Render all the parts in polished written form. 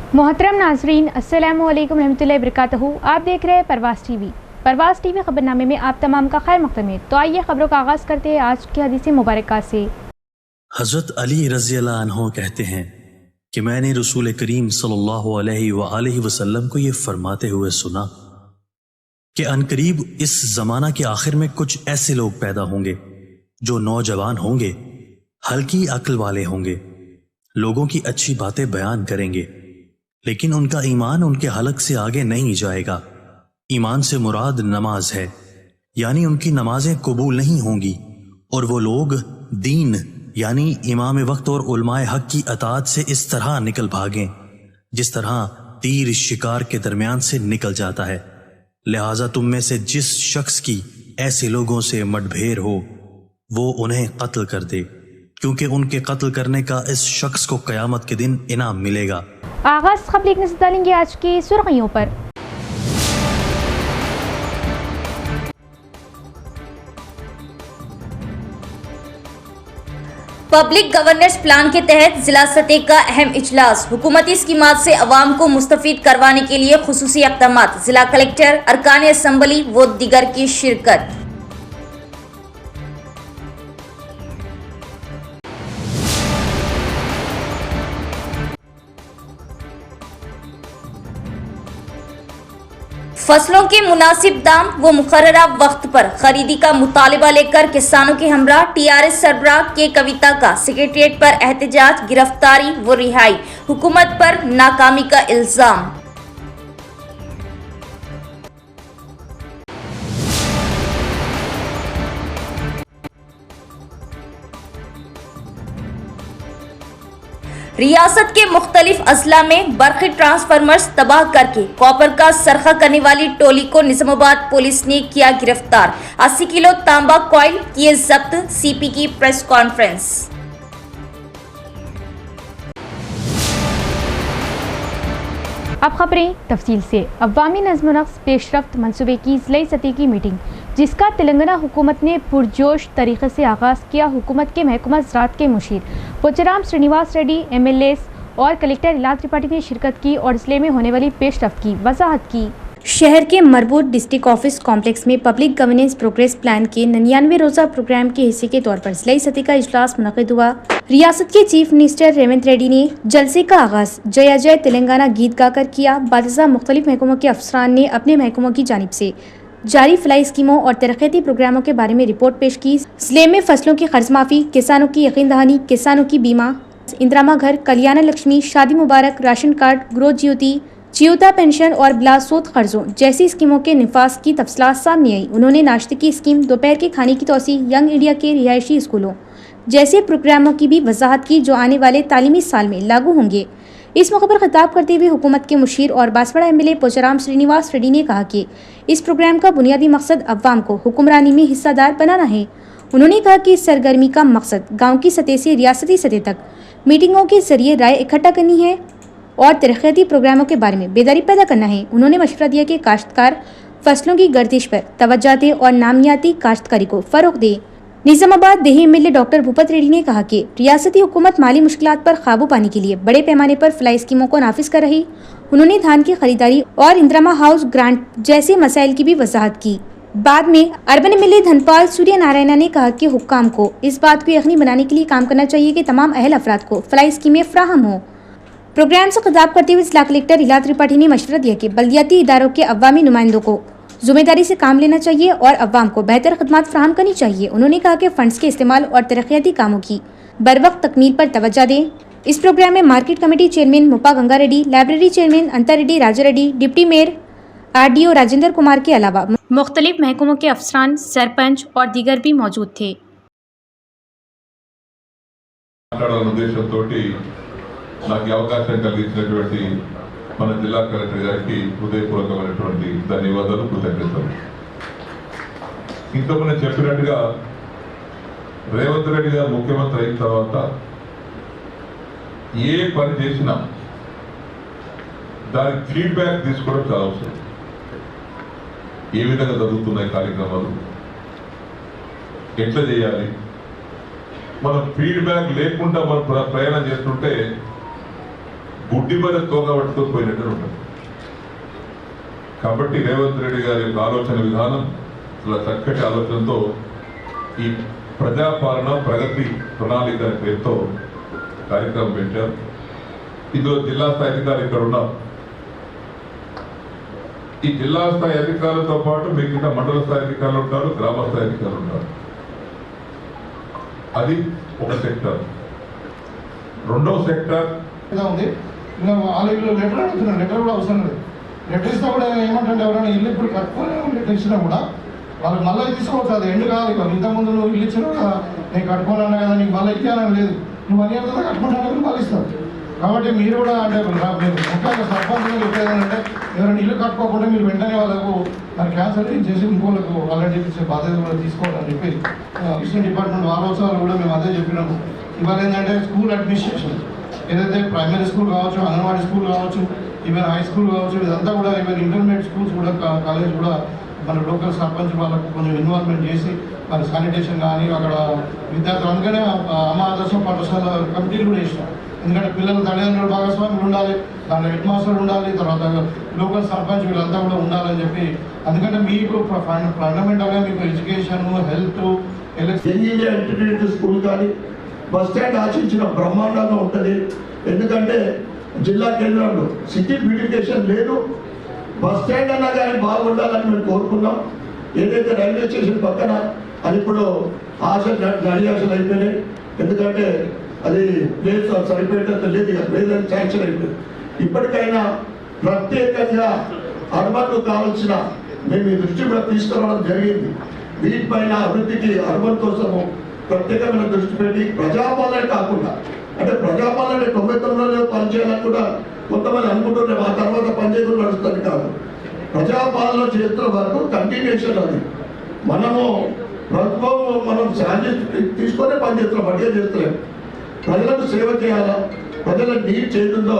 मोहतरम नाजरीन, अस्सलामु अलैकुम रहमतुल्लाहि वबरकातुहू। आप देख रहे हैं परवाज़ टीवी। परवाज़ टीवी खबरनामे में आप तमाम का खैर मक़दम है। तो आइए खबरों का आगाज़ करते हैं आज की हदीस मुबारका से। हज़रत अली रज़ी अल्लाह अन्हु कहते हैं कि मैंने रसूल करीम सल्लल्लाहु अलैहि वसल्लम को ये फरमाते हुए सुना कि अनकरीब इस ज़माना के आखिर में कुछ ऐसे लोग पैदा होंगे जो नौजवान होंगे, हल्की अक्ल वाले होंगे, लोगों की अच्छी बातें बयान करेंगे, लेकिन उनका ईमान उनके हलक से आगे नहीं जाएगा। ईमान से मुराद नमाज है, यानी उनकी नमाजें कबूल नहीं होंगी, और वो लोग दीन यानी इमाम वक्त और उलमाए हक की अताअत से इस तरह निकल भागें जिस तरह तीर शिकार के दरमियान से निकल जाता है। लिहाजा तुम में से जिस शख्स की ऐसे लोगों से मतभेद हो वो उन्हें कत्ल कर दे, क्योंकि उनके कत्ल करने का इस शख्स को क़यामत के दिन इनाम मिलेगा। आगाज़ खबर एक नजर डालेंगे आज की सुर्खियों पर। पब्लिक गवर्नेंस प्लान के तहत जिला सतह का अहम इजलास। हुकूमती स्कीमात से अवाम को मुस्तफीद करवाने के लिए खुसूसी इक़दामात। जिला कलेक्टर, अरकान असम्बली व दीगर की शिरकत। फसलों के मुनासिब दाम व मुकर्ररा वक्त पर खरीदी का मुतालिबा लेकर किसानों के हमरा टीआरएस सरबराह के कविता का सेक्रेटेरिएट पर एहतजाज, गिरफ्तारी व रिहाई। हुकूमत पर नाकामी का इल्जाम। रियासत के मुख्तलिफ अजला में बरक़ी ट्रांसफार्मर्स तबाह करके कॉपर का सरखा करने वाली टोली को निजामाबाद पुलिस ने किया गिरफ्तार। 80 किलो तांबा कॉइल किए जब्त। सीपी की प्रेस कॉन्फ्रेंस। अब खबरें तफसील से। अवामी नज़्म नक्श पेशरफ्त मनसूबे की ज़िला सतह की मीटिंग, जिसका तेलंगाना हुकूमत ने पुरजोश तरीके से आगाज़ किया। हुकूमत के महकमा ज़राअत के मुशीर पोचाराम श्रीनिवास रेड्डी, MLAs और कलेक्टर इला त्रिपाठी ने शिरकत की और ज़िले में होने वाली पेशरफ्त की वजाहत की। शहर के मरबूत डिस्ट्रिक्ट ऑफिस कॉम्प्लेक्स में पब्लिक गवर्नेंस प्रोग्रेस प्लान के 99वें रोज़ा प्रोग्राम के हिस्से के तौर पर ज़िला सतह का इजलास मुनक़िद हुआ। रियासत के चीफ मिनिस्टर रेवंत रेड्डी ने जलसे का आगाज़ जय जय तेलंगाना गीत गाकर किया। बादशाह मुख्तलिफ महकमों के अफसरान ने अपने महकमों की जानिब से जारी फलाई स्कीमों और तरक्याती प्रोग्रामों के बारे में रिपोर्ट पेश की। ज़िले में फसलों की कर्ज माफ़ी, किसानों की यकीन दहानी, किसानों की बीमा, इंदिरा घर, कल्याण लक्ष्मी, शादी मुबारक, राशन कार्ड, ग्रोथ ज्योति, चियोता पेंशन और बिलासूद कर्जों जैसी स्कीमों के निफाज की तफसीलात सामने आई। उन्होंने नाश्ते की स्कीम, दोपहर के खाने की तोसी, यंग इंडिया के रिहायशी स्कूलों जैसे प्रोग्रामों की भी वजाहत की जो आने वाले तालीमी साल में लागू होंगे। इस मौके पर खिताब करते हुए हुकूमत के मुशीर और बांसवाड़ा MLA पोचाराम श्रीनिवास रेड्डी ने कहा कि इस प्रोग्राम का बुनियादी मकसद अवाम को हुक्मरानी में हिस्सादार बनाना है। उन्होंने कहा कि इस सरगर्मी का मकसद गाँव की सतह से रियासती सतह तक मीटिंगों के जरिए राय इकट्ठा करनी है और तरक्याती प्रोग्रामों के बारे में बेदारी पैदा करना है। उन्होंने मशवरा दिया कि काश्तकार फसलों की गर्दिश पर तवज्जो दे और नामियाती काश्तकारी को फरोग दे। निजामाबाद देही MLA डॉक्टर भूपत रेड्डी ने कहा कि रियासती हुकूमत माली मुश्किलात पर काबू पाने के लिए बड़े पैमाने पर फलाई स्कीमों को नाफिज कर रही। उन्होंने धान की खरीदारी और इंदिरा हाउस ग्रांट जैसे मसाइल की भी वजाहत की। बाद में अर्बन MLA धनपाल सूर्य नारायणा ने कहा कि हुक्काम को इस बात को यकीनी बनाने के लिए काम करना चाहिए कि तमाम अहल अफराद को फलाई स्कीमें फ्राहम हो। प्रोग्राम से खिताब करते हुए जिला कलेक्टर इला त्रिपाठी ने मशवरा दिया कि बल्दियाती इदारों के अवामी नुमाइंदों को जिम्मेदारी से काम लेना चाहिए और अवाम को बेहतर खदमात फ्राहम करनी चाहिए। उन्होंने कहा कि फंड्स के इस्तेमाल और तरक्याती कामों की बरवक्त तकमील पर तवज्जो दें। इस प्रोग्राम में market committee chairman Muppa Ganga Reddy, library chairman Antar Reddy Raja Reddy, deputy mayor RDO Rajendra Kumar के अलावा मुख्तलिफ महकमों के अफसरान, सरपंच और दीगर भी मौजूद थे। నాకు అవకాశం కలిగించినటువంటి మన జిల్లా కలెక్టర్ గారికి హృదయపూర్వకమైనటువంటి ధన్యవాదాలు, కృతజ్ఞతలు. ఇంతకుముందు చెప్పినట్టుగా రేవంత్ రెడ్డి గారు ముఖ్యమంత్రి అయిన తర్వాత ఏ పని చేసినా దానికి ఫీడ్బ్యాక్ తీసుకోవడం చాలా అవసరం. ఏ విధంగా జరుగుతున్నాయి కార్యక్రమాలు, ఎట్లా చేయాలి, మనం ఫీడ్బ్యాక్ లేకుండా మనం ప్రయాణం చేస్తుంటే గుడ్డి మీద తోక పట్టుకొని పోయినట్టు ఉంటుంది. కాబట్టి రేవంత్ రెడ్డి గారి యొక్క ఆలోచన విధానం చాలా చక్కటి ఆలోచనతో ఈ ప్రజాపాలన ప్రగతి ప్రణాళిక పేరుతో కార్యక్రమం పెట్టారు. ఇందులో జిల్లా స్థాయి అధికారులు ఇక్కడ ఉన్నారు. ఈ జిల్లా స్థాయి అధికారులతో పాటు మిగతా మండల స్థాయి అధికారులు ఉంటారు, గ్రామ స్థాయి అధికారులు ఉంటారు. అది ఒక సెక్టర్. రెండో సెక్టర్ ఉంది. ఆలయంలో లెటర్ అడుగుతున్నారు, లెటర్ కూడా అవసరం లేదు. లెటర్ ఇస్తా కూడా ఏమంటే ఎవరైనా ఇల్లు ఇప్పుడు కట్టుకొని లెటర్ ఇచ్చినా కూడా వాళ్ళకి మళ్ళీ తీసుకోవచ్చు. అది ఎండు కాదు. ఇక ఇంతకుముందు నువ్వు ఇల్లు ఇచ్చినావు కదా, నేను కట్టుకోవాలన్నా కదా, నీకు మళ్ళీ ఇచ్చానని లేదు. నువ్వు అన్ని ఏళ్ళ కట్టుకుంటానని మళ్ళీ ఇస్తావు. కాబట్టి మీరు కూడా అంటే మీరు ముఖ్యంగా సర్పంచ్గా చెప్పేది ఏంటంటే ఎవరైనా ఇల్లు కట్టుకోకుండా మీరు వెంటనే వాళ్ళకు మరి క్యాన్సర్ చేసి ఇంకోళ్ళకు వాళ్ళని చెప్పేసి బాధ్యత కూడా తీసుకోవాలని చెప్పి ఎడ్యుకేషన్ డిపార్ట్మెంట్ వారోత్సవాలు కూడా మేము అదే చెప్పినాము. ఇవాళ ఏంటంటే స్కూల్ అడ్మినిస్ట్రేషన్ ఏదైతే ప్రైమరీ స్కూల్ కావచ్చు, అంగన్వాడీ స్కూల్ కావచ్చు, ఈవెన్ హై స్కూల్ కావచ్చు, ఇదంతా కూడా ఈవెన్ ఇంటర్మీడియట్ స్కూల్స్ కూడా కాలేజ్ కూడా మన లోకల్ సర్పంచ్ వాళ్ళకు కొంచెం ఇన్వాల్వ్మెంట్ చేసి మరి శానిటేషన్ కానీ అక్కడ విద్యార్థులు అందుకనే అమ్మ ఆదర్శ పాఠశాల కమిటీలు కూడా వేసినాం. ఎందుకంటే పిల్లల తల్లిదండ్రులు భాగస్వాములు ఉండాలి, దాంట్లో హెడ్ మాస్టర్లు ఉండాలి, తర్వాత లోకల్ సర్పంచ్ వీళ్ళంతా కూడా ఉండాలని చెప్పి. ఎందుకంటే మీకు ఫండమెంటల్గా మీకు ఎడ్యుకేషన్, హెల్త్, ఎలక్ట్రిసిటీ స్కూల్ కానీ బస్ స్టాండ్ ఆశించిన బ్రహ్మాండంగా ఉంటుంది. ఎందుకంటే జిల్లా కేంద్రంలో సిటీ బ్యూటిఫికేషన్ లేదు. బస్ స్టాండ్ అన్నా కానీ బాగుండాలని మేము కోరుకున్నాం. ఏదైతే రైల్వే స్టేషన్ పక్కన అది ఇప్పుడు గడి ఆశలు అయిపోయినాయి. ఎందుకంటే అది ప్లేస్ సరిపోయేటంత లేదు, ఇక లేదని శాంక్షన్ అయిపోయింది. ఇప్పటికైనా ప్రత్యేకంగా అర్బన్ కావాల్సిన మేము ఈ దృష్టి కూడా తీసుకురావడం జరిగింది. వీటిపైన అభివృద్ధికి అర్బన్ కోసము ప్రత్యేకమైన దృష్టి పెట్టి ప్రజాపాలన కాకుండా అంటే ప్రజాపాలన 99లో పనిచేయాలని కూడా కొంతమంది అనుకుంటున్నారు. ఆ తర్వాత పనిచేయడం నడుస్తుంది కాదు. ప్రజాపాలన చేస్తున్న వరకు కంటిన్యూషన్ అది. మనము ప్రభుత్వం మనం శాలరీ తీసుకొనే పనిచేస్తున్నాం, బట్టే చేస్తలేము. ప్రజలకు సేవ చేయాలా, ప్రజల నీడ్ చేస్తుందో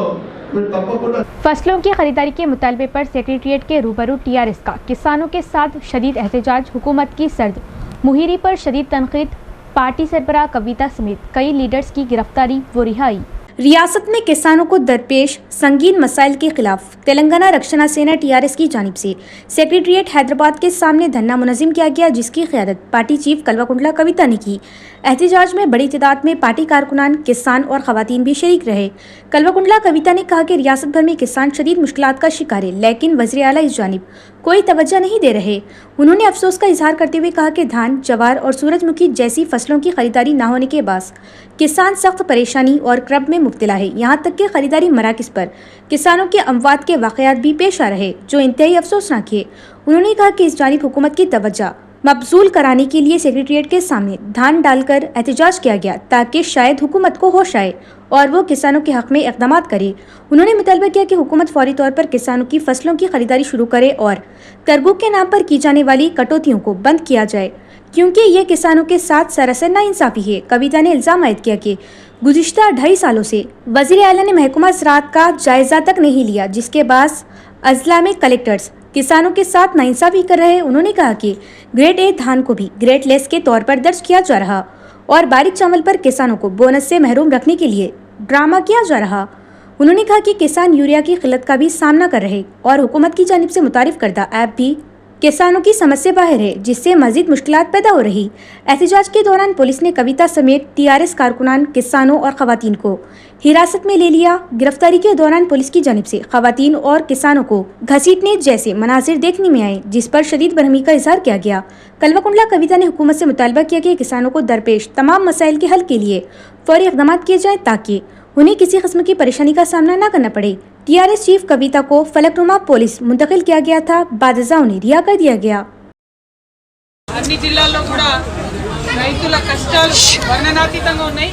तपकुंडा। फसलों की खरीदारी के मुतालबे पर सेक्रेटेरिएट के रूबरू टीआरएस का किसानों के साथ शदीद एहतजाज, हुकूमत की सर्द मुहिरी पर शदीद तनकीद, पार्टी सरबराह कविता समेत कई लीडर्स की गिरफ्तारी व रिहाई। रियासत में किसानों को दरपेश संगीन मसाइल के खिलाफ तेलंगाना रक्षणा सेना टीआरएस की जानिब से सेक्रेटेरिएट हैदराबाद के सामने धरना मुनज़्ज़म किया गया, जिसकी क़यादत पार्टी चीफ कल्वाकुंडला कविता ने की। एहतजाज में बड़ी तादाद में पार्टी कारकुनान, किसान और ख़वातीन भी शरीक रहे। कल्वाकुंडला कविता ने कहा कि रियासत भर में किसान शदीद मुश्किलात का शिकार है, लेकिन वज़ीर आला इस जानिब कोई तवज्जो नहीं दे रहे। उन्होंने अफसोस का इजहार करते हुए कहा कि धान, जवार और सूरजमुखी जैसी फसलों की खरीदारी न होने के बास किसान सख्त परेशानी और कर्ब में मुब्तला है। यहाँ तक कि खरीदारी मराकिज़ पर किसानों के अमवात के वाक़यात भी पेश आ रहे, जो इंतहाई अफसोसनाक है। उन्होंने कहा कि इस जानिब हुकूमत की तवज्जो मबजूल कराने के लिए सेक्रेटेरिएट के सामने धान डालकर एहतजाज किया गया, ताकि शायद हुकूमत को होश आए और वो किसानों के हक़ में इक़दामात करे। उन्होंने मुतालबा किया कि हुकूमत फौरी तौर पर किसानों की फसलों की खरीदारी शुरू करे और तरबूज के नाम पर की जाने वाली कटौतियों को बंद किया जाए, क्योंकि ये किसानों के साथ सरासर नाइंसाफ़ी है। कविता ने इल्ज़ाम आयद किया कि गुज़िश्ता 2.5 सालों से वज़ीर आला ने महकमा ज़राअत का जायज़ा तक नहीं लिया, जिसके बाद अजला में कलेक्टर्स किसानों के साथ नाइंसाफ़ी कर रहे। उन्होंने कहा कि ग्रेड ए धान को भी ग्रेड लेस के तौर पर दर्ज किया जा रहा और बारीक चावल पर किसानों को बोनस से महरूम रखने के लिए ड्रामा किया जा रहा। उन्होंने कहा कि किसान यूरिया की किल्लत का भी सामना कर रहे और हुकूमत की जानिब से मुतारिफ करदा ऐप भी किसानों की समझ से बाहर है, जिससे मजीद मुश्किलात पैदा हो रही। एहतजाज के दौरान पुलिस ने कविता समेत टीआरएस कारकुनान, किसानों और खवातीन को हिरासत में ले लिया। गिरफ्तारी के दौरान पुलिस की जानिब से खवातीन और किसानों को घसीटने जैसे मनाजिर देखने में आए, जिस पर शदीद बरहमी का इजहार किया गया। कल्वाकुंडला कविता ने हुकूमत से मुतालबा किया कि किसानों को दरपेश तमाम मसाइल के हल के लिए फौरी इक़दाम किए जाए, ताकि उन्हें किसी किस्म की परेशानी का सामना न करना पड़े। टीआरएस चीफ कविता को फलकनुमा पुलिस मुंतकिल किया गया था, बादजा उन्हें रिहा कर दिया गया। అన్ని జిల్లాల్లో కూడా రైతుల కష్టాలు వర్ణనాతీతంగా ఉన్నాయి.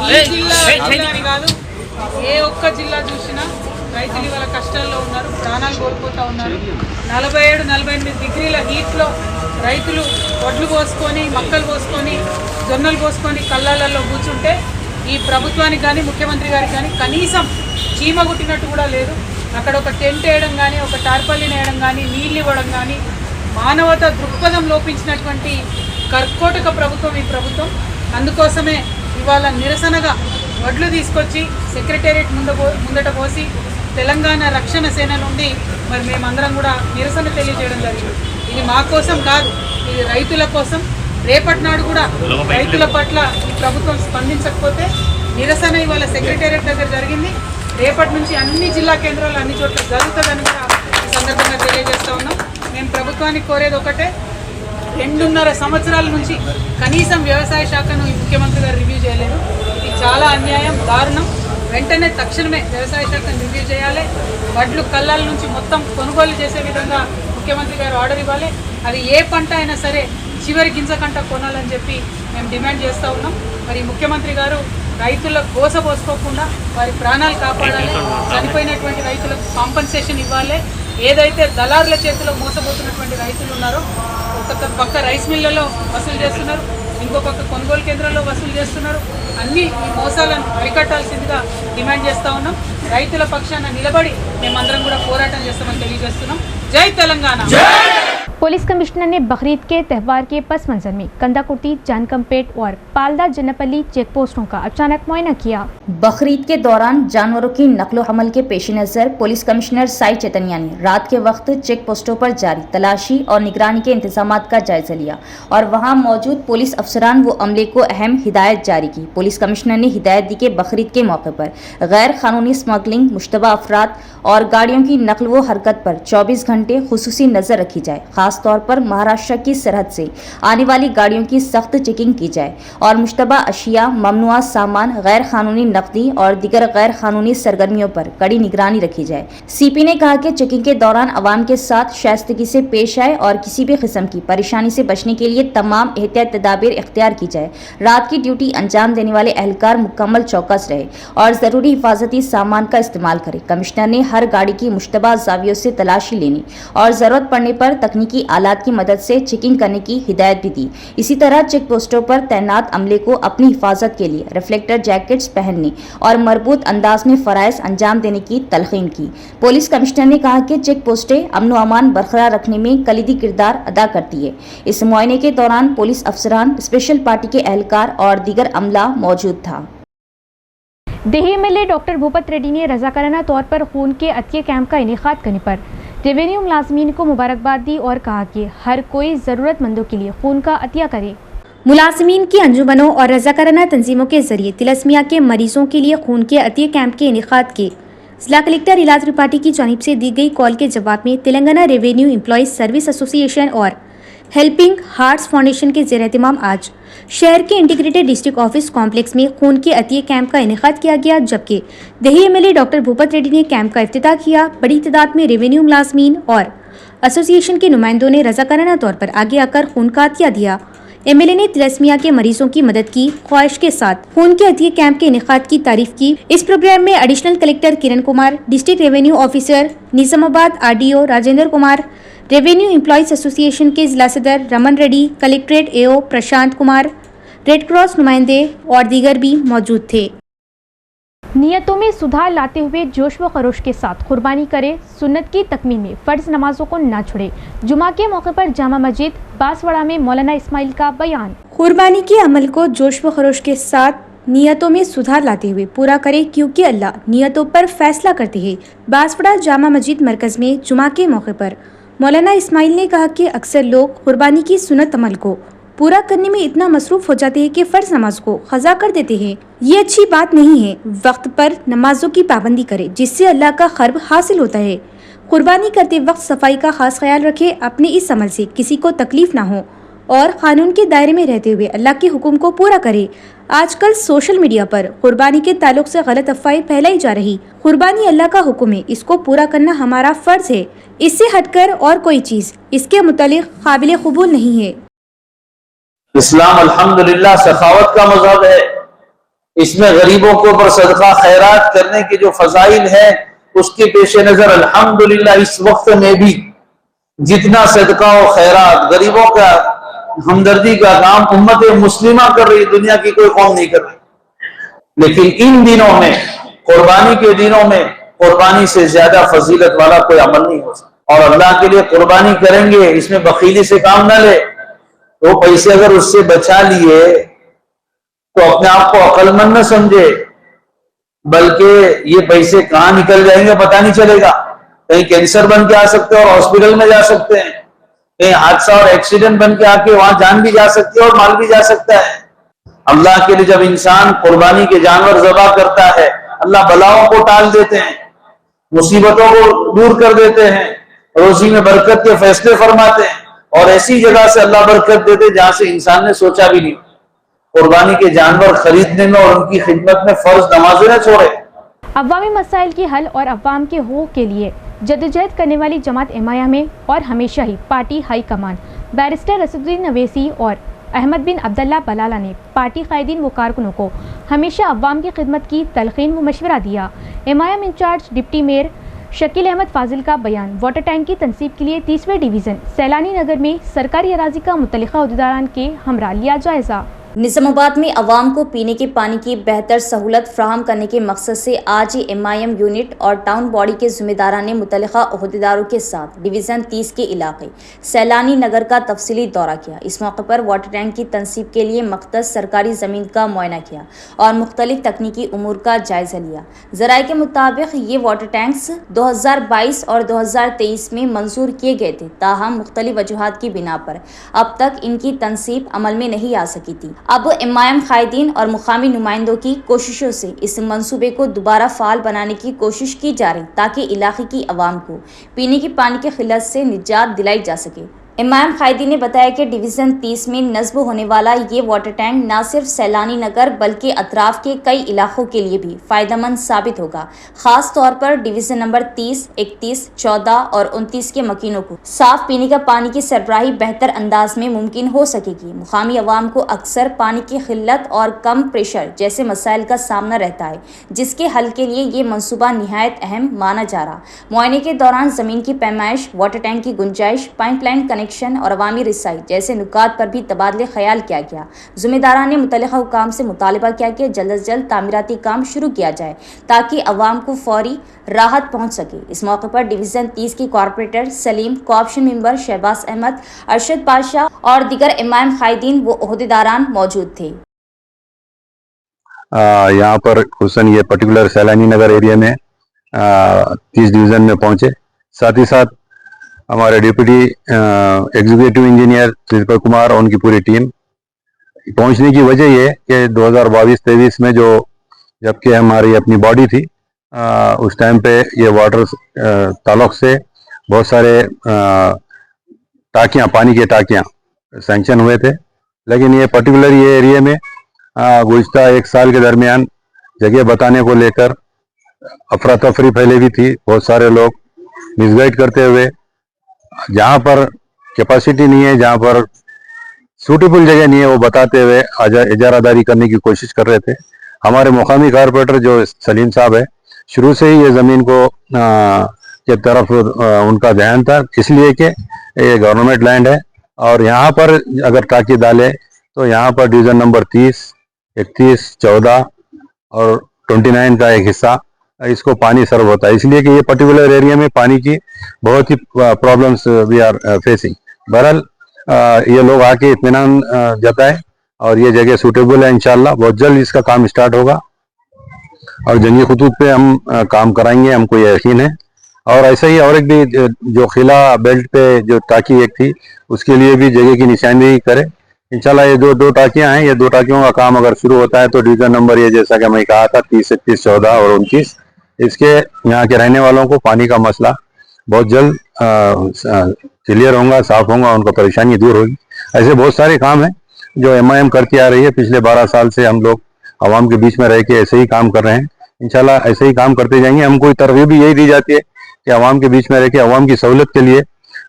ఈ జిల్లా అని కాదు, ఏ ఒక్క జిల్లా చూసినా రైతులు వాళ్ళ కష్టాల్లో ఉన్నారు, ప్రాణాలు కోల్పోతూ ఉన్నారు. 47-48 డిగ్రీల హీట్లో రైతులు వడ్లు పోసుకొని, మక్కలు పోసుకొని, జొన్నలు పోసుకొని కళ్ళాలలో కూర్చుంటే ఈ ప్రభుత్వానికి కానీ ముఖ్యమంత్రి గారికి కానీ కనీసం చీమ గుట్టినట్టు కూడా లేదు. అక్కడ ఒక టెంట్ వేయడం కానీ, ఒక టార్పలిన్ వేయడం కానీ, నీళ్ళు ఇవ్వడం కానీ, మానవత దృక్పథం లోపించినటువంటి కర్కోటక ప్రభుత్వం ఈ ప్రభుత్వం. అందుకోసమే ఇవాళ నిరసనగా వడ్లు తీసుకొచ్చి సెక్రటేరియట్ ముందట పోసి తెలంగాణ రక్షణ సేన నుండి మరి మేమందరం కూడా నిరసన తెలియజేయడం జరిగింది. ఇది మా కోసం కాదు, ఇది రైతుల కోసం. రేపటి నాడు కూడా రైతుల పట్ల ఈ ప్రభుత్వం స్పందించకపోతే నిరసన ఇవాళ సెక్రటేరియట్ దగ్గర జరిగింది. రేపటి నుంచి అన్ని జిల్లా కేంద్రాలు అన్ని చోట్ల జరుగుతుందని కూడా ఈ సందర్భంగా తెలియజేస్తూ ఉన్నాం. మేము ప్రభుత్వానికి కోరేది ఒకటే, 2.5 సంవత్సరాల నుంచి కనీసం వ్యవసాయ శాఖను ఈ ముఖ్యమంత్రి గారు రివ్యూ చేయలేదు. ఇది చాలా అన్యాయం, దారుణం. వెంటనే తక్షణమే వ్యవసాయ శాఖను రివ్యూ చేయాలి. వడ్లు కళ్ళాల నుంచి మొత్తం కొనుగోలు చేసే విధంగా ముఖ్యమంత్రి గారు ఆర్డర్ ఇవ్వాలి. అది ఏ పంట అయినా సరే చివరి గింజ కంట కొనాలని చెప్పి మేము డిమాండ్ చేస్తూ ఉన్నాం. మరి ముఖ్యమంత్రి గారు రైతులకు గోసపోసుకోకుండా వారి ప్రాణాలు కాపాడాలి, చనిపోయినటువంటి రైతులకు కాంపన్సేషన్ ఇవ్వాలి. ఏదైతే దళారుల చేతిలో మోసపోతున్నటువంటి రైతులు ఉన్నారో, ఒక పక్క రైస్ మిల్లలో వసూలు చేస్తున్నారు, ఇంకో పక్క కొనుగోలు కేంద్రాల్లో వసూలు చేస్తున్నారు. అన్ని ఈ మోసాలను అరికట్టాల్సిందిగా డిమాండ్ చేస్తూ ఉన్నాం. రైతుల పక్షాన నిలబడి మేమందరం కూడా పోరాటం చేస్తామని తెలియజేస్తున్నాం. జై తెలంగాణ. पुलिस कमिश्नर ने बकरीद के त्यौहार के पस मंजर में कंदाकुर्ती, जानकमपेट और पालदा जन्नपल्ली चेक पोस्टों का अचानक मुआयना किया। बकरीद के दौरान जानवरों की नकलो हमल के पेश नज़र पुलिस कमिश्नर साई चैतन्या ने रात के वक्त चेक पोस्टों पर जारी तलाशी और निगरानी के इंतजामात का जायजा लिया और वहां मौजूद पुलिस अफसरान व अमले को अहम हिदायत जारी की। पुलिस कमिश्नर ने हिदायत दी कि बकरीद के मौके पर गैर कानूनी स्मगलिंग, मुश्तबा अफराद और गाड़ियों की नकल व हरकत पर 24 घंटे खुसूसी नज़र रखी जाए। खास तौर पर महाराष्ट्र की सरहद से आने वाली गाड़ियों की सख्त चेकिंग की जाए और मुश्तबा अशिया, ममनुआ सामान, गैर कानूनी नकदी और दीगर गैर कानूनी सरगर्मियों पर कड़ी निगरानी रखी जाए। सीपी ने कहा कि चेकिंग के दौरान अवाम के साथ शाइस्तगी से पेश आए और किसी भी किस्म की परेशानी से बचने के लिए तमाम एहतियात तदाबीर इख्तियार की जाए। रात की ड्यूटी अंजाम देने वाले एहलकार मुकम्मल चौकस रहे और जरूरी हिफाजती सामान का इस्तेमाल करें। कमिश्नर ने हर गाड़ी की मुश्तबा जावियों से तलाशी लेने और जरूरत पड़ने पर तकनीकी आलात की मदद से चेकिंग करने की हिदायत भी दी। इसी तरह चेक पोस्टों पर तैनात अमले को अपनी हिफाजत के लिए रिफ्लेक्टर जैकेट्स पहनने और मरबूत अंदाज में फराइज अंजाम देने की तलकीन की। पुलिस कमिश्नर ने कहा कि चेक पोस्टें अमन व अमान बरकरार रखने में कलीदी किरदार अदा करती है। इस मुआयने के दौरान पुलिस अफसरान, स्पेशल पार्टी के एहलकार और दीगर अमला मौजूद था। देही एमएलए डॉक्टर भूपत रेड्डी ने रजाकाराना तौर पर खून के अतिये कैंप का इनेकाद करने पर रेवेन्यू मुलाजमीन को मुबारकबाद दी और कहा कि हर कोई ज़रूरतमंदों के लिए खून का अतिया करे। मुलाजमीन की अंजुमनों और रजाकाराना तंजीमों के जरिए तिलस्मिया के मरीजों के लिए खून के अतिये कैंप के इनेकाद के जिला कलेक्टर इलाज त्रिपाठी की जानिब से दी गई कॉल के जवाब में Telangana revenue employees service association और हेल्पिंग हार्ट्स फाउंडेशन के ज़ेर एहतमाम आज शहर के इंटीग्रेटेड डिस्ट्रिक्ट ऑफिस कॉम्प्लेक्स में खून के अतिये कैंप का इनेकाद किया गया, जबकि देही एमएलए डॉक्टर भूपत रेड्डी ने कैंप का इफ्तिताह किया। बड़ी तादाद में रेवेन्यू मुलाजमीन और एसोसिएशन के नुमाइंदों ने रजाकाराना तौर पर आगे आकर खून का अतिया दिया। एमएलए ने तिलस्मिया के मरीजों की मदद की ख्वाहिश के साथ खून के अतिये कैंप के इनेकाद की तारीफ की। इस प्रोग्राम में additional collector Kiran Kumar, district revenue officer Nizamabad RDO Rajendra Kumar, revenue employees association के जिला सदर Raman Reddy, collectorate AO Prashant Kumar, Red Cross नुमाइंदे और दीगर भी मौजूद थे। नियतों में सुधार लाते हुए जोश व खरोश के साथ कुर्बानी करे, सुन्नत की तकमील में फ़र्ज नमाजों को ना छोड़े। जुमा के मौके पर जामा मस्जिद बांसवाड़ा में मौलाना इस्माइल का बयान। कुर्बानी के अमल को जोश व खरोश के साथ नियतों में सुधार लाते हुए पूरा करे, क्योंकि अल्लाह नियतों पर फैसला करते हैं। बांसवाड़ा जामा मस्जिद मरकज़ में जुमा के मौके पर मौलाना इस्माइल ने कहा कि अक्सर लोग कुर्बानी की सुन्नत अमल को पूरा करने में इतना मसरूफ हो जाते हैं कि फ़र्ज नमाज को क़ज़ा कर देते हैं। ये अच्छी बात नहीं है। वक्त पर नमाजों की पाबंदी करे, जिससे अल्लाह का क़र्ब हासिल होता है। कुर्बानी करते वक्त सफाई का खास ख्याल रखे, अपने इस अमल से किसी को तकलीफ ना हो और कानून के दायरे में रहते हुए अल्लाह के हुक्म को पूरा करे। आजकल सोशल मीडिया पर कुर्बानी के ताल्लुक से गलत अफवाहें फैलाई जा रही। कुर्बानी अल्लाह का हुक्म है, इसको पूरा करना हमारा फ़र्ज है। इससे हटकर और कोई चीज़ इसके मुतालिक काबिल कबूल नहीं है। इस्लाम अल्हम्दुलिल्लाह सखावत का मज़हब है। इसमें गरीबों को पर सदका खैरात करने की जो फजाइल है उसके पेश नज़र अल्हम्दुलिल्लाह इस वक्त में भी जितना सदका और खैरात गरीबों का हमदर्दी का काम उम्मत मुस्लिमा कर रही, दुनिया की कोई कौम नहीं कर रही। लेकिन इन दिनों में, कुर्बानी के दिनों में, कुर्बानी से ज्यादा फजीलत वाला कोई अमल नहीं हो सकता। और अल्लाह के लिए कुर्बानी करेंगे, इसमें बखीली से काम न ले। तो पैसे अगर उससे बचा लिए तो अपने आप को अक्लमंद न समझे, बल्कि ये पैसे कहाँ निकल जाएंगे पता नहीं चलेगा। कहीं कैंसर बन के आ सकते हैं और हॉस्पिटल में जा सकते हैं, कहीं हादसा और एक्सीडेंट बन के आके वहां जान भी जा सकती है और माल भी जा सकता है। अल्लाह के लिए जब इंसान कुर्बानी के जानवर ज़बह करता है, अल्लाह बलाओं को टाल देते हैं, मुसीबतों को दूर कर देते हैं, रोजी में बरकत के फैसले फरमाते हैं, और ऐसी जगह से अल्लाह बरकत देते जहां से इंसान ने सोचा भी नहीं। कुर्बानी के जानवर खरीदने में और उनकी खिदमत में फर्ज नमाजें न छोड़े। अवामी मसाइल के हल और अवाम के हकूक़ के लिए जदोजहद करने वाली जमात एमआईएम में और हमेशा ही party high command barrister रसूलुद्दीन Owaisi और अहमद बिन अब्दुल्ला बलाला ने पार्टी कायदीन व कारकुनों को हमेशा अवाम की खिदमत की तलखीन व मशवरा दिया। MIM in-charge deputy mayor Shakeel Ahmed Fazil का बयान। वाटर टैंक की तनसीब के लिए 30वें डिवीज़न सैलानी नगर में सरकारी अराजी का मुतल्लिका अहदेदारान के हमरा लिया जायजा। निज़ामाबाद में अवाम को पीने के पानी की बेहतर सहूलत फ्राहम करने के मकसद से आज ही एमआईएम यूनिट और टाउन बॉडी के ज़िम्मेदारान ने मुतल्लिका अहदेदारों के साथ डिवीज़न 30 के इलाके सैलानी नगर का तफसीली दौरा किया। इस मौके पर वाटर टैंक की तनसीब के लिए मख्तस सरकारी ज़मीन का मुआयना किया और मुख्तलिफ तकनीकी उमूर का जायज़ा लिया। ज़राए के मुताबिक ये वाटर टैंक्स 2022 और 2023 में मंजूर किए गए थे, ताहम मुख्तलिफ वजूहात की बिना पर अब तक इनकी तनसीब अमल में नहीं आ सकी थी। अब एमआईएम कायदीन और मुकामी नुमाइंदों की कोशिशों से इस मंसूबे को दोबारा फाल बनाने की कोशिश की जा रही, ताकि इलाके की आवाम को पीने के पानी की किल्लत से निजात दिलाई जा सके। एमआईएम कायदीन ने बताया कि डिवीज़न 30 में नस्ब होने वाला ये वाटर टैंक न सिर्फ सैलानी नगर बल्कि अतराफ के कई इलाकों के लिए भी फ़ायदेमंद साबित होगा। ख़ास तौर पर डिवीज़न नंबर 30, 31, 14 और 29 के मकीनों को साफ पीने का पानी की सरबराही बेहतर अंदाज में मुमकिन हो सकेगी। मुकामी अवाम को अक्सर पानी की किल्लत और कम प्रेशर जैसे मसाइल का सामना रहता है, जिसके हल के लिए ये मनसूबा निहायत अहम माना जा रहा। मुआयने के दौरान ज़मीन की पैमाइश, वाटर टैंक की गुंजाइश, पाइपलाइन कनेक्शन और अवामी रिसाई जैसे नुकात पर भी तबादले ख्याल किया गया। ज़िम्मेदारान ने मुतल्लिका हुकाम से मुतालबा किया कि जल्द अज जल्द तामीराती काम शुरू किया जाए ताकि अवाम को फौरी राहत पहुँच सके। इस मौके पर डिवीज़न 30 की corporator Salim, co-option member Shahbaz Ahmed, Arshad Badshah और दीगर एमआईएम कायदीन व ओहदेदारान मौजूद थे। यहाँ पर हुसन ये पर्टिकुलर सैलानी नगर एरिया में 30 डिवीज़न में पहुँचे। साथ ही साथ हमारे deputy executive engineer triple Kumar और उनकी पूरी टीम पहुंचने की वजह ये कि 2022-23 में जबकि हमारी अपनी बॉडी थी, उस टाइम पे ये वाटर ताल्लुक से बहुत सारे टाँकियाँ, पानी के टाँकियाँ सैंक्शन हुए थे, लेकिन ये पर्टिकुलर ये एरिया में गुज़श्ता 1 साल के दरमियान जगह बताने को लेकर अफरा तफरी पहले भी थी। बहुत सारे लोग मिसगाइड करते हुए जहाँ पर कैपेसिटी नहीं है, जहाँ पर सूटेबल जगह नहीं है, वो बताते हुए इजारादारी करने की कोशिश कर रहे थे। हमारे मुकामी कारपोरेटर जो सलीम साहब है, शुरू से ही ये ज़मीन को के तरफ उनका ध्यान था, इसलिए कि ये गवर्नमेंट लैंड है और यहाँ पर अगर टाँकी डाले तो यहाँ पर डिवीज़न नंबर 30, 31, 14 और 29 का एक हिस्सा इसको पानी सर्व होता है, इसलिए कि ये पर्टिकुलर एरिया में पानी की बहुत ही प्रॉब्लम्स वी आर फेसिंग। बहरहाल ये लोग आके इत्मीनान जताए और ये जगह सूटेबल है, इंशाल्लाह बहुत जल्द इसका काम स्टार्ट होगा और जंगी खतूत पे हम काम कराएंगे, हमको ये यकीन है। और ऐसा ही और एक भी जो खिला बेल्ट पे जो टाँकी एक थी, उसके लिए भी जगह की निशानदेही करे इंशाल्लाह। ये दो टाँकियाँ हैं, ये 2 टाँकियों का काम अगर शुरू होता है तो डिवीज़न नंबर ये जैसा कि मैं कहा था 30, 31, 14 और 29, इसके यहाँ के रहने वालों को पानी का मसला बहुत जल्द क्लियर होगा, साफ होगा, उनका परेशानी दूर होगी। ऐसे बहुत सारे काम हैं जो एमआईएम करती आ रही है। पिछले 12 साल से हम लोग आवाम के बीच में रह के ऐसे ही काम कर रहे हैं, इंशाल्लाह ऐसे ही काम करते जाएंगे। हमको तरगीब भी यही दी जाती है कि आवाम के बीच में रह के आवाम की सहूलत के लिए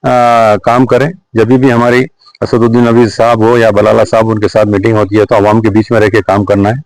काम करें। जब भी हमारी असदुद्दीन अवीज़ साहब हो या बलाला साहब, उनके साथ मीटिंग होती है तो आवाम के बीच में रह के काम करना है।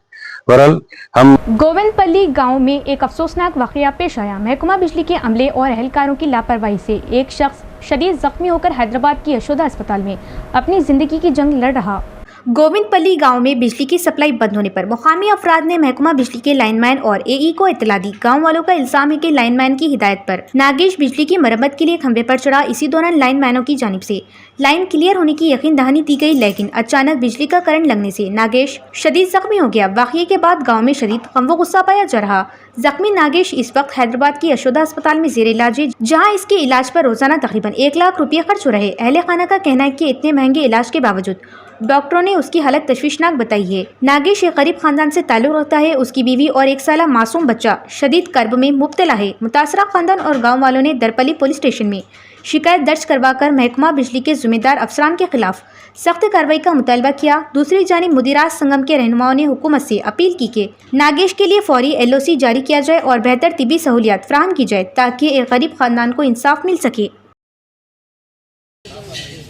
बहरहाल हम गोविंदपल्ली गांव में एक अफसोसनाक वाकया पेश आया। महकमा बिजली के अमले और एहलकारों की लापरवाही से एक शख्स शदीद जख्मी होकर हैदराबाद की यशोदा अस्पताल में अपनी जिंदगी की जंग लड़ रहा। गोविंदपल्ली गांव में बिजली की सप्लाई बंद होने पर मुकामी अफराद ने महकमा बिजली के लाइनमैन और एई को इत्तला दी। गांव वालों का इल्जाम है कि लाइनमैन की हिदायत पर नागेश बिजली की मरम्मत के लिए खंभे पर चढ़ा। इसी दौरान लाइनमैनों की जानिब से लाइन क्लियर होने की यकीन दहानी दी गई, लेकिन अचानक बिजली का करंट लगने से नागेश शदीद जख्मी हो गया। वाक़ये के बाद गाँव में शदीद गम व गुस्सा पाया जा रहा। जख्मी नागेश इस वक्त हैदराबाद की यशोदा अस्पताल में जेर इलाज है, जहाँ इसके इलाज पर रोजाना तकरीबन 1 लाख रुपये खर्च हो रहे। अहले खाना का कहना है कि इतने महंगे इलाज के बावजूद डॉक्टरों ने उसकी हालत तशवीशनाक बताई है। नागेश एक गरीब खानदान से ताल्लुक रखता है। उसकी बीवी और 1 साला मासूम बच्चा शदीद कर्ब में मुब्तला है। मुतासरा खानदान और गांव वालों ने दरपली पुलिस स्टेशन में शिकायत दर्ज करवाकर महकमा बिजली के जिम्मेदार अफसरान के खिलाफ सख्त कार्रवाई का मुतालबा किया। दूसरी जानिब मुदीरात संगम के रहनुमाओं ने हुकूमत से अपील की कि नागेश के लिए फौरी LOC जारी किया जाए और बेहतर तिबी सहूलियात फराहम की जाए ताकि एक गरीब खानदान को इंसाफ मिल सके।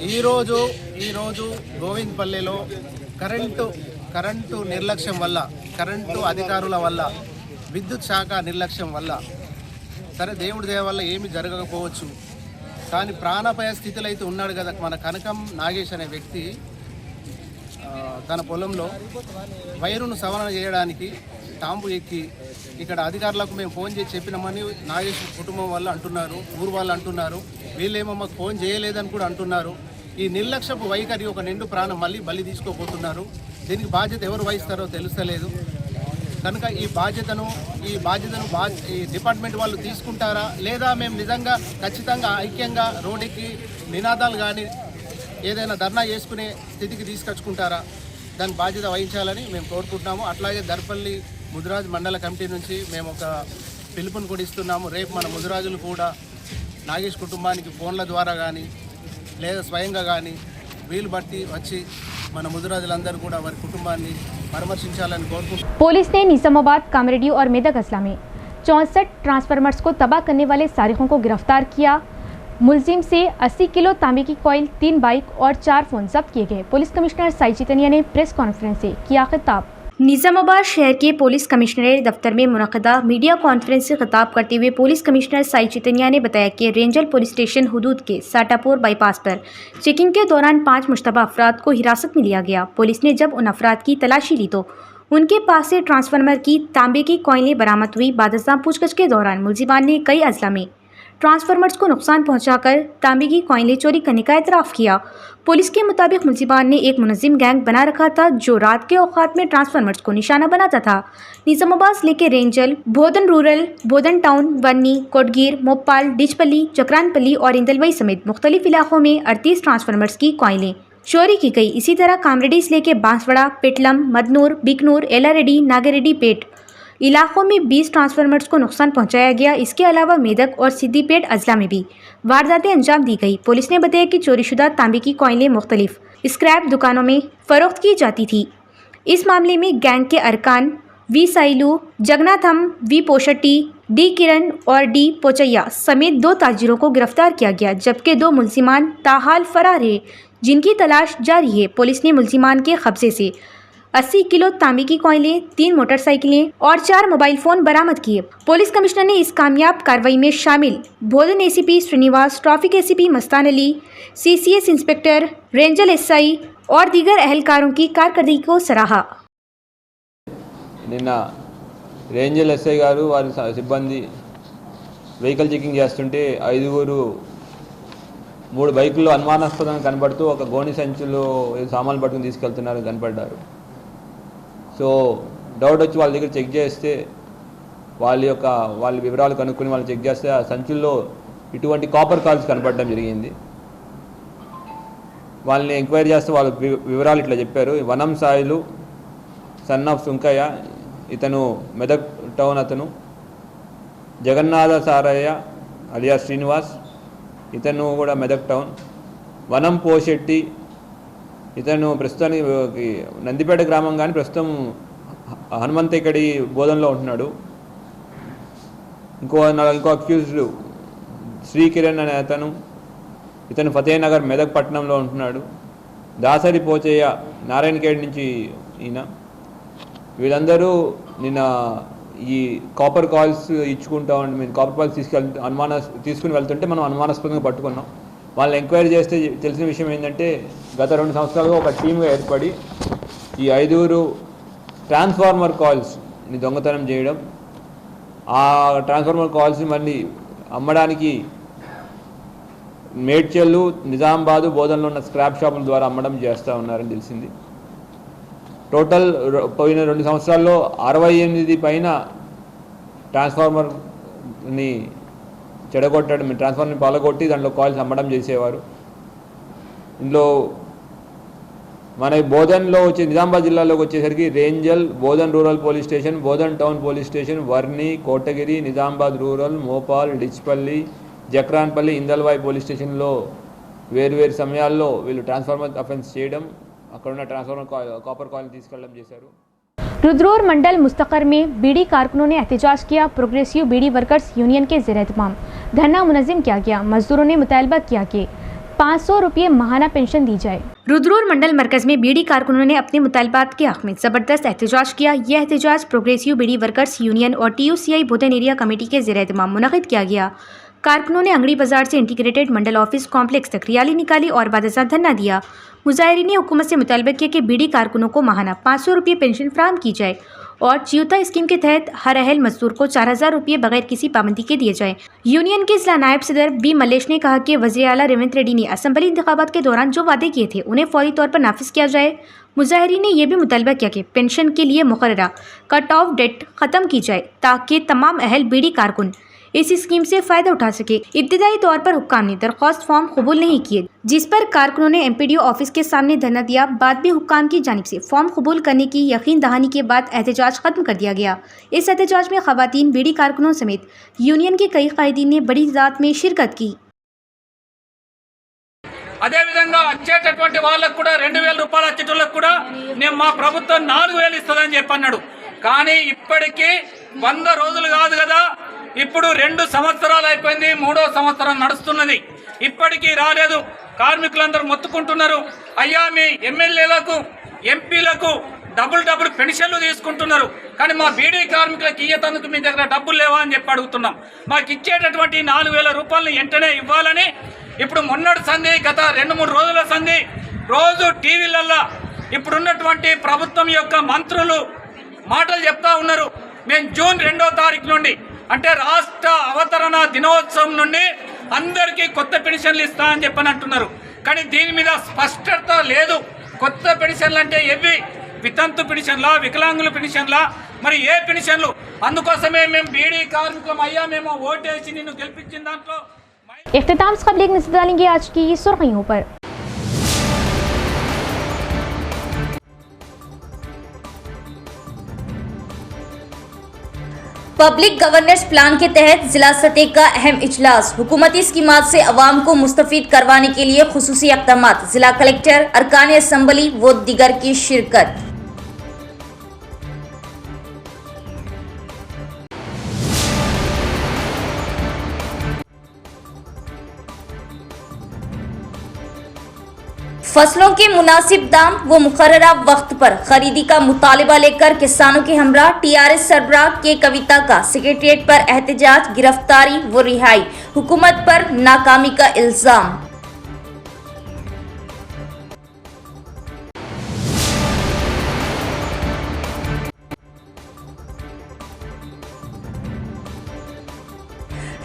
ఈరోజు గోవిందపల్లిలో కరెంటు నిర్లక్ష్యం వల్ల, కరెంటు అధికారుల వల్ల, విద్యుత్ శాఖ నిర్లక్ష్యం వల్ల, సరే దేవుడి దయ వల్ల ఏమి జరగకపోవచ్చు, కానీ ప్రాణాపాయ స్థితిలో అయితే ఉన్నాడు కదా మన కనకం నాగేష్ అనే వ్యక్తి. తన పొలంలో వైరును సవరణ చేయడానికి టాంపు ఎక్కి ఇక్కడ అధికారులకు మేము ఫోన్ చేసి చెప్పినామని నాగేష్ కుటుంబం వాళ్ళు అంటున్నారు, ఊరు వాళ్ళు అంటున్నారు. వీళ్ళేమో మాకు ఫోన్ చేయలేదని కూడా అంటున్నారు. ఈ నిర్లక్ష్యపు వైఖరి ఒక నిండు ప్రాణం మళ్ళీ బలి తీసుకోబోతున్నారు. దీనికి బాధ్యత ఎవరు వహిస్తారో తెలుస్తలేదు. కనుక ఈ బాధ్యతను ఈ డిపార్ట్మెంట్ వాళ్ళు తీసుకుంటారా, లేదా మేము నిజంగా ఖచ్చితంగా ఐక్యంగా రోడ్డుకి నినాదాలు కానీ ఏదైనా ధర్నా చేసుకునే స్థితికి తీసుకొచ్చుకుంటారా, దాని బాధ్యత వహించాలని మేము కోరుకుంటున్నాము. అట్లాగే దర్పల్లి ముదిరాజు మండల కమిటీ నుంచి మేము ఒక పిలుపుని కూడా ఇస్తున్నాము. రేపు మన ముదిరాజులు కూడా నాగేష్ కుటుంబానికి ఫోన్ల ద్వారా కానీ లేదా స్వయంగా కానీ వీలు బట్టి వచ్చి మన ముదిరాజులందరూ కూడా వారి కుటుంబాన్ని పరామర్శించాలని కోరుకుంటున్నాం. पुलिस ने निजामाबाद, कामरेड्डी और मेदक अजला में 64 ट्रांसफार्मर्स को तबाह करने वाले सारिकों को गिरफ्तार किया। मुलजिम से 80 किलो तांबे की कॉइल, 3 बाइक और 4 फोन जब्त किए गए। पुलिस कमिश्नर साई चितनिया ने प्रेस कॉन्फ्रेंस से किया खिताब। निजामाबाद शहर के पुलिस कमिश्नरेट दफ्तर में मुनक़दा मीडिया कॉन्फ्रेंस से खिताब करते हुए पुलिस कमिश्नर साई चितनिया ने बताया कि रेंजल पुलिस स्टेशन हुदूद के साटापुर बाईपास पर चेकिंग के दौरान 5 मुश्तबा अफराद को हिरासत में लिया गया। पुलिस ने जब उन अफराद की तलाशी ली तो उनके पास से ट्रांसफार्मर की तांबे की कॉइलें बरामद हुई। बादशाह पूछगछ के दौरान मुलजिमान ने कई अजला में ट्रांसफार्मर्स को नुकसान पहुंचाकर तांबे की कॉइलें चोरी करने का एतराफ़ किया। पुलिस के मुताबिक मुलजिमान ने एक मुनज़्ज़िम गैंग बना रखा था जो रात के औकात में ट्रांसफार्मर्स को निशाना बनाता था। निजामाबाद जिले के रेंजल, बोधन रूरल, बोधन टाउन, वन्नी, कोटगीर, मोपाल, डिचपल्ली, चक्रानपल्ली और इंदलवई समेत मुख्तलिफ इलाकों में 38 ट्रांसफार्मर्स की कॉइलें चोरी की गई। इसी तरह कामरेड्डी जिले के बांसवाड़ा, पेटलम, मदनूर, बिकनूर, एलारेड्डी, नागेरेड्डी पेट इलाकों में 20 ट्रांसफार्मर्स को नुकसान पहुंचाया गया। इसके अलावा मेदक और सिद्दीपेट अजला में भी वारदातें अंजाम दी गई। पुलिस ने बताया कि चोरीशुदा तांबे की कॉइलें मुख्तलिफ स्क्रैप दुकानों में फरोख्त की जाती थी। इस मामले में गैंग के अरकान we Sailu, Jagannatham, we पोशट्टी, D किरण और डी पोचैया समेत 2 ताजिरों को गिरफ्तार किया गया, जबकि 2 मुलजिमान ताहाल फरार है जिनकी तलाश जारी है। पुलिस ने मुलजिमान के कब्जे से 80 किलो तांबे की कॉइलें, 3 मोटरसाइकिलें और 4 मोबाइल फ़ोन बरामद किए। पुलिस कमिश्नर ने इस कामयाब कार्रवाई में शामिल Bodhan ACP Srinivas, traffic ACP Mastan Ali, CCS inspector, Renjal SI और दीगर अहलकारों की कारकर्दगी को सराहा। నిన్న రేంజల్ SI గారు వారి సిబ్బంది వెహికల్ చెకింగ్ చేస్తుంటే 3 బైకుల్లో అనుమానాస్పదంగా కనబడుతూ ఒక గోని సంచులో సామాన్లు పట్టుకుని తీసుకెళ్తున్నారు కనపడ్డారు. సో డౌట్ వచ్చి వాళ్ళ దగ్గర చెక్ చేస్తే వాళ్ళ వివరాలు కనుక్కొని వాళ్ళు చెక్ చేస్తే ఆ సంచుల్లో ఇటువంటి కాపర్ కాల్స్ కనపడడం జరిగింది. వాళ్ళని ఎంక్వైరీ చేస్తే వాళ్ళ వివరాలు ఇట్లా చెప్పారు. వనం సాయిలు, సన్ ఆఫ్ సుంకయ్య, ఇతను మెదక్ టౌన్, అతను జగన్నాథ సారయ్య అలియా శ్రీనివాస్, ఇతను కూడా మెదక్ టౌన్, వనం పోషెట్టి, ఇతను ప్రస్తుతానికి నందిపేట గ్రామం కానీ ప్రస్తుతం హనుమంతేకడి బోధనలో ఉంటున్నాడు. ఇంకో అక్యూజ్డ్ శ్రీకిరణ్ అనే ఇతను ఫతేనగర్ మెదక్ పట్టణంలో ఉంటున్నాడు. దాసరి పోచయ్య నారాయణఖేడ్ నుంచి ఈయన. వీళ్ళందరూ నిన్న ఈ కాపర్ కాల్స్ ఇచ్చుకుంటా మేము కాపర్ కాల్స్ తీసుకుని వెళ్తుంటే మనం అనుమానాస్పదంగా పట్టుకున్నాం. వాళ్ళు ఎంక్వైరీ చేస్తే తెలిసిన విషయం ఏంటంటే గత 2 సంవత్సరాలుగా ఒక టీమ్గా ఏర్పడి ఈ 5 ట్రాన్స్ఫార్మర్ కాయిల్స్ని దొంగతనం చేయడం, ఆ ట్రాన్స్ఫార్మర్ కాయిల్స్ని మళ్ళీ అమ్మడానికి మేడ్చల్లు, నిజామాబాదు, బోధనలో ఉన్న స్క్రాప్ షాపుల ద్వారా అమ్మడం చేస్తూ ఉన్నారని తెలిసింది. టోటల్ పోయిన 2 సంవత్సరాల్లో 68 పైన ట్రాన్స్ఫార్మర్ని చెడగొట్టడం, ట్రాన్స్ఫార్మర్ని పాలగొట్టి దాంట్లో కాయిల్స్ అమ్మడం చేసేవారు. ఇందులో మన బోధన్లో వచ్చే నిజామాబాద్ జిల్లాలోకి వచ్చేసరికి Renjal, Bodhan rural police station, Bodhan town police station, Varni, Kotagiri, Nizamabad rural, Mopal, Dichpally, Jakranpally, Indalwai police స్టేషన్లో వేరు సమయాల్లో వీళ్ళు ట్రాన్స్ఫార్మర్ అఫెన్స్ చేయడం, అక్కడ ఉన్న ట్రాన్స్ఫార్మర్ కాపర్ కాయిల్ తీసుకెళ్ళడం చేశారు. रुद्रौर मंडल मुस्तकर में बीड़ी कारकुनों ने एहतजाज किया। प्रोग्रेसिव बीड़ी वर्कर्स यूनियन के ज़ेर एहतमाम धरना मुनज़्ज़म किया गया। मजदूरों ने मुतालबा किया कि 500 रुपये माहाना पेंशन दी जाए। रुद्रौर मंडल मरकज़ में बीड़ी कारकुनों ने अपने मुतालबात के हक़ में ज़बरदस्त एहतजाज किया। यह एहतजाज प्रोग्रेसिव बीड़ी वर्कर्स यूनियन और TUCI बोधन एरिया कमेटी के ज़ेर एहतमाम मुनक़िद किया गया। कारकुनों ने अंगड़ी बाजार से इंटीग्रेटेड मंडल ऑफिस कॉम्प्लेक्स तक रैली निकाली और बादशाह धरना दिया। मुजाहिरीन ने हुकूमत से मुतालबा किया कि बीड़ी कारकुनों को माहाना 500 रुपये पेंशन फराहम की जाए और चियोता स्कीम के तहत हर अहल मजदूर को 4000 रुपये बगैर किसी पाबंदी के दिए जाएँ। यूनियन के जिला नायब सदर बी मलेश ने कहा कि वज़ीर आला रेवंत रेड्डी ने असम्बली इंतखाबात के दौरान जो वादे किए थे उन्हें फौरी तौर पर नाफिज किया जाए। मुजाहिरीन ने यह भी मुतालबा किया कि पेंशन के लिए मुकर्ररा कट ऑफ डेट ख़त्म की जाए ताकि तमाम अहल बीड़ी कारकुन इस स्कीम से फ़ायदा उठा सके। इब्तदाई तौर पर हुक्काम ने दरख्वास्त फॉर्म कबूल नहीं किए, जिस पर कारकुनों ने MPDO ऑफिस के सामने धरना दिया। बाद में हुक्काम की जानिब से फॉर्म कबूल करने की यकीन दहानी के बाद एहतजाज खत्म कर दिया गया। इस एहतजाज में खवातीन, बीड़ी कारकुनों समेत यूनियन के कई कायदीन ने बड़ी तादाद में शिरकत की। అదేవిధంగా వచ్చేటటువంటి వాళ్ళకు కూడా 2000 రూపాయల చిట్టులకు కూడా నేను మా ప్రభుత్వం 4000 ఇస్తుందని చెప్పన్నాడు. కానీ ఇప్పటికీ 100 రోజులు కాదు కదా, ఇప్పుడు 2 సంవత్సరాలు అయిపోయింది, 3వ సంవత్సరం నడుస్తున్నది, ఇప్పటికీ రాలేదు. కార్మికులందరూ మొత్తుకుంటున్నారు, అయ్యా మీ ఎమ్మెల్యేలకు ఎంపీలకు డబుల్ పెన్షన్లు తీసుకుంటున్నారు, కానీ మా బీడీ కార్మికులకు ఇయ్యతందుకు మీ దగ్గర డబ్బులు లేవా అని చెప్పి అడుగుతున్నాం. మాకు ఇచ్చేటటువంటి 4000 రూపాయలను వెంటనే ఇవ్వాలని ఇప్పుడు మొన్నటి సంధి, గత 2-3 రోజుల సంధి రోజు టీవీలల్లో ఇప్పుడున్నటువంటి ప్రభుత్వం యొక్క మంత్రులు మాటలు చెప్తా ఉన్నారు. మేము జూన్ 2వ తారీఖు నుండి అంటే రాష్ట్ర అవతరణ దినోత్సవం నుండి అందరికీ కొత్త పెన్షన్లు ఇస్తా అని చెప్పని అంటున్నారు. కానీ దీని మీద స్పష్టత లేదు. కొత్త పెన్షన్లు అంటే ఏవి? వితంతు పెన్షన్లా, వికలాంగుల పెన్షన్లా, మరి ఏ పెన్షన్లు? అందుకోసమే మేము బీడీ కార్మికులం అయ్యా, మేము ఓటేసి నిన్ను గెలిపించిన దాంట్లో इख्तिताम से कबल एक नज़र डालेंगे आज की सुर्खियों पर। पब्लिक गवर्नेंस प्लान के तहत जिला सतह का अहम इजलास, हुकूमती स्कीमात से अवाम को मुस्तफीद करवाने के लिए खुसूसी इक़दामात, जिला कलेक्टर, अरकान असम्बली व दीगर की शिरकत। फसलों के मुनासिब दाम व मुकर्ररा वक्त पर खरीदी का मुतालिबा लेकर किसानों के हमरा TRS सरबराह के कविता का सेक्रेटेरिएट पर एहतजाज, गिरफ्तारी व रिहाई, हुकूमत पर नाकामी का इल्जाम।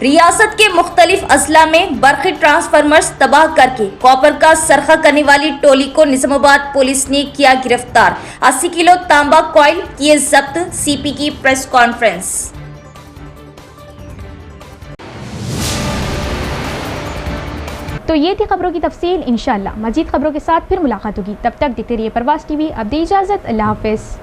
रियासत के मुख्तलिफ अजला में बरक़ी ट्रांसफार्मर्स तबाह करके कॉपर का सरखा करने वाली टोली को निजामाबाद पुलिस ने किया गिरफ्तार। 80 किलो तांबा कॉइल किए जब्त, CP की प्रेस कॉन्फ्रेंस। तो ये थी खबरों की तफसील। इंशाअल्लाह मजीद खबरों के साथ फिर मुलाकात होगी। तब तक देखते रहिए प्रवास TV। अब दी इजाज़त, अल्लाह हाफ़िज़।